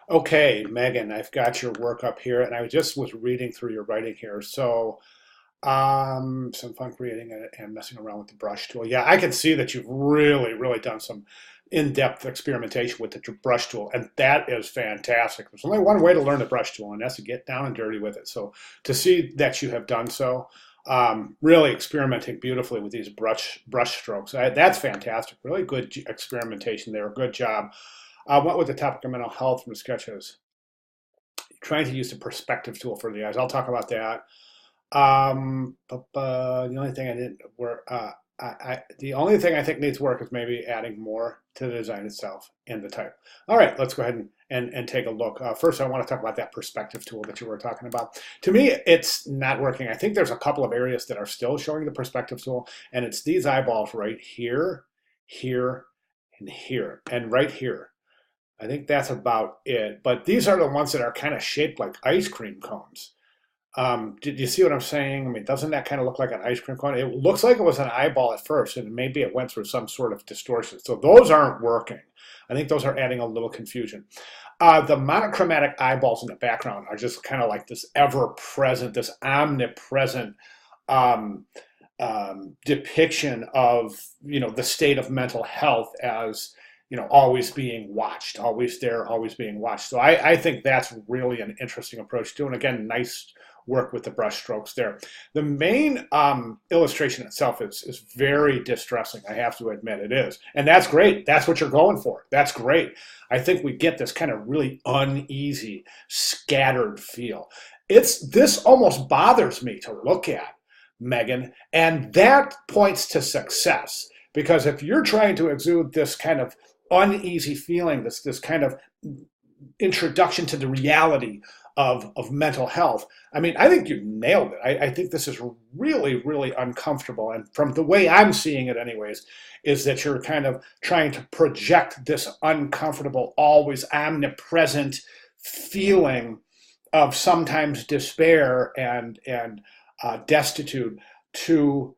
Okay, Megan, I've got your work up here, and I just was reading through your writing here. Some fun creating and messing around with the brush tool. Yeah, I can see that you've really done some in-depth experimentation with the brush tool, and that is fantastic. There's only one way to learn the brush tool, and that's to get down and dirty with it. So to see that you have done so, really experimenting beautifully with these brush strokes, that's fantastic. Really good experimentation there. Good job. What with the topic of mental health from the sketches? Trying to use the perspective tool for the eyes. I'll talk about that. The only thing I didn't work, the only thing I think needs work is maybe adding more to the design itself and the type. All right, let's go ahead and take a look. First, I want to talk about that perspective tool that you were talking about. To me, it's not working. I think there's a couple of areas that are still showing the perspective tool, and it's these eyeballs right here, here, and here, and right here. I think that's about it. But these are the ones that are kind of shaped like ice cream cones. Did you see what I'm saying? I mean, doesn't that kind of look like an ice cream cone? It looks like it was an eyeball at first, and maybe it went through some sort of distortion. So those aren't working. I think those are adding a little confusion. The monochromatic eyeballs in the background are just kind of like this ever-present, this omnipresent um, depiction of the state of mental health as always being watched, always there, always being watched. So I think that's really an interesting approach too. And again, nice work with the brush strokes there. The main illustration itself is very distressing. I have to admit it is, and that's great. That's what you're going for. That's great. I think we get this kind of really uneasy, scattered feel. This almost bothers me to look at, Megan, and that points to success. Because if you're trying to exude this kind of uneasy feeling, this kind of introduction to the reality of mental health, I mean, I think you nailed it. I think this is really uncomfortable. And from the way I'm seeing it, anyways, is that you're kind of trying to project this uncomfortable, always omnipresent feeling of sometimes despair and destitute to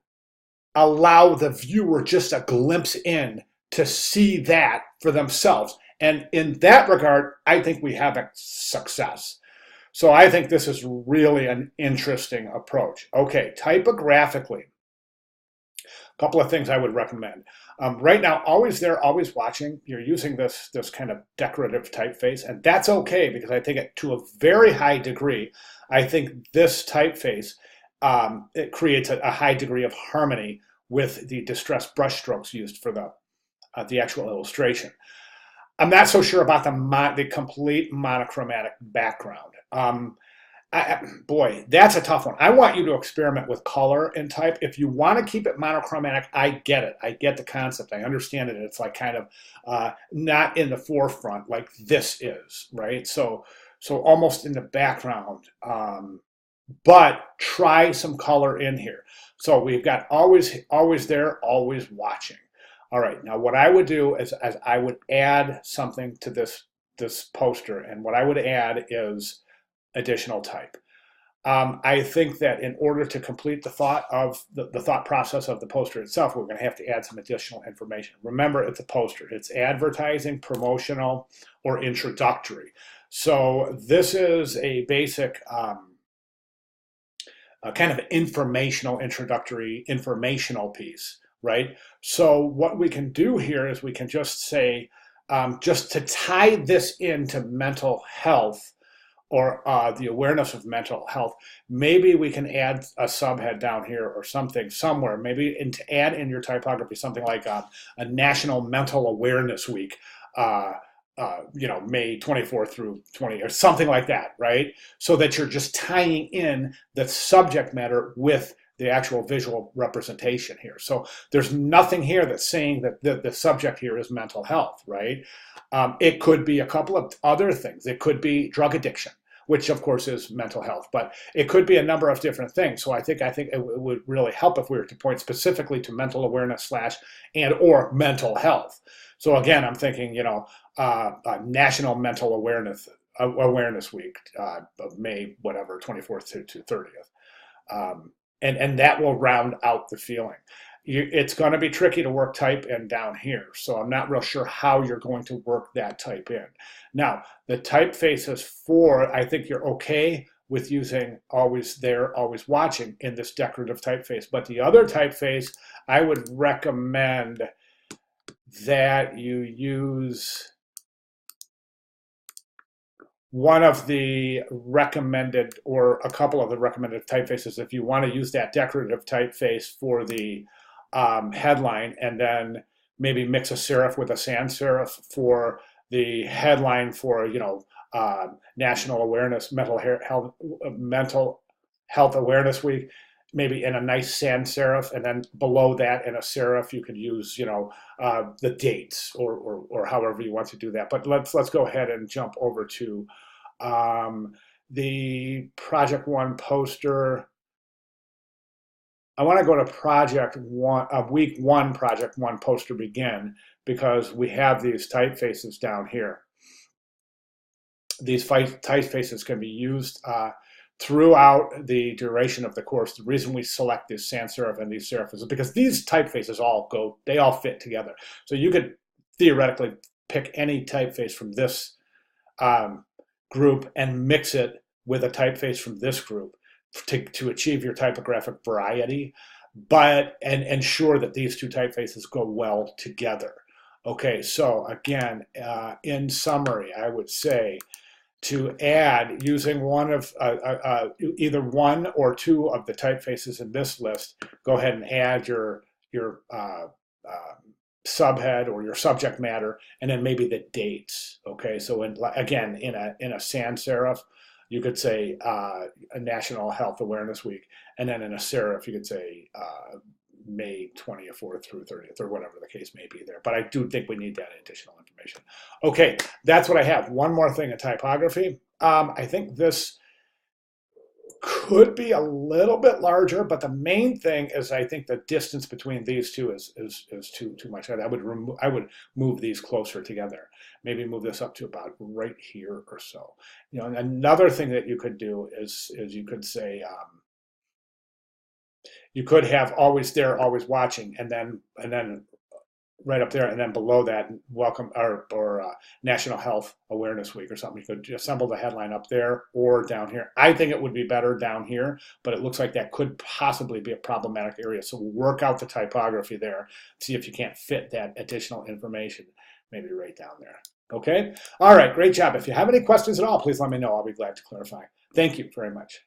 allow the viewer just a glimpse in to see that for themselves. And in that regard, I think we have a success. So I think this is really an interesting approach. Okay, typographically, a couple of things I would recommend. Right now, always there, always watching. You're using this kind of decorative typeface, and that's okay because I think to a very high degree, I think this typeface it creates a high degree of harmony with the distressed brushstrokes used for the actual illustration. I'm not so sure about the complete monochromatic background. Boy, that's a tough one. I want you to experiment with color and type. If you want to keep it monochromatic, I get it. I get the concept. I understand it. It's like kind of not in the forefront like this is, right? So almost in the background. But try some color in here. So we've got always there, always watching. All right, now what I would do is I would add something to this poster, and what I would add is additional type. I think that in order to complete the thought of the thought process of the poster itself, we're going to have to add some additional information. Remember, it's a poster. It's advertising, promotional, or introductory. So this is a basic kind of informational, introductory, informational piece, right? So what we can do here is we can just say, just to tie this into mental health or the awareness of mental health, maybe we can add a subhead down here or something somewhere, maybe to add in your typography something like a National Mental Awareness Week, May 24th through 20 or something like that, right? So that you're just tying in the subject matter with the actual visual representation here. So there's nothing here that's saying that the subject here is mental health, right? It could be a couple of other things. It could be drug addiction, which of course is mental health, but it could be a number of different things. So I think it would really help if we were to point specifically to mental awareness slash and or mental health. So again, I'm thinking, National Mental Awareness Week of May, whatever, 24th to 30th. And that will round out the feeling. it's going to be tricky to work type in down here. So I'm not real sure how you're going to work that type in. Now, the typefaces for, I think you're okay with using always there, always watching in this decorative typeface. But the other typeface, I would recommend that you use one of the recommended, or a couple of the recommended typefaces if you want to use that decorative typeface for the headline, and then maybe mix a serif with a sans serif for the headline for, National Awareness Mental Health Awareness Week, maybe in a nice sans serif, and then below that in a serif you could use the dates, or however you want to do that. But let's go ahead and jump over to the Project One poster. I want to go to Project One, Week One, Project One poster begin, because we have these typefaces down here. These typefaces can be used throughout the duration of the course. The reason we select this sans serif and these serifs is because these typefaces they all fit together. So you could theoretically pick any typeface from this group and mix it with a typeface from this group to achieve your typographic variety, but and ensure that these two typefaces go well together. Okay, so again, in summary, I would say to add, using one of either one or two of the typefaces in this list, go ahead and add your subhead or your subject matter, and then maybe the dates. Okay, so again, in a sans serif, you could say a National Health Awareness Week, and then in a serif you could say May 24th through 30th, or whatever the case may be there. But I do think we need that additional information. Okay, that's what I have. One more thing in typography. I think this could be a little bit larger, but the main thing is I think the distance between these two is too much. I would move these closer together. Maybe move this up to about right here or so. And another thing that you could do is you could say you could have always there, always watching, and then right up there, and then below that, welcome or National Health Awareness Week or something. You could assemble the headline up there or down here. I think it would be better down here, but it looks like that could possibly be a problematic area. So we'll work out the typography there, see if you can't fit that additional information maybe right down there. Okay? All right, great job. If you have any questions at all, please let me know. I'll be glad to clarify. Thank you very much.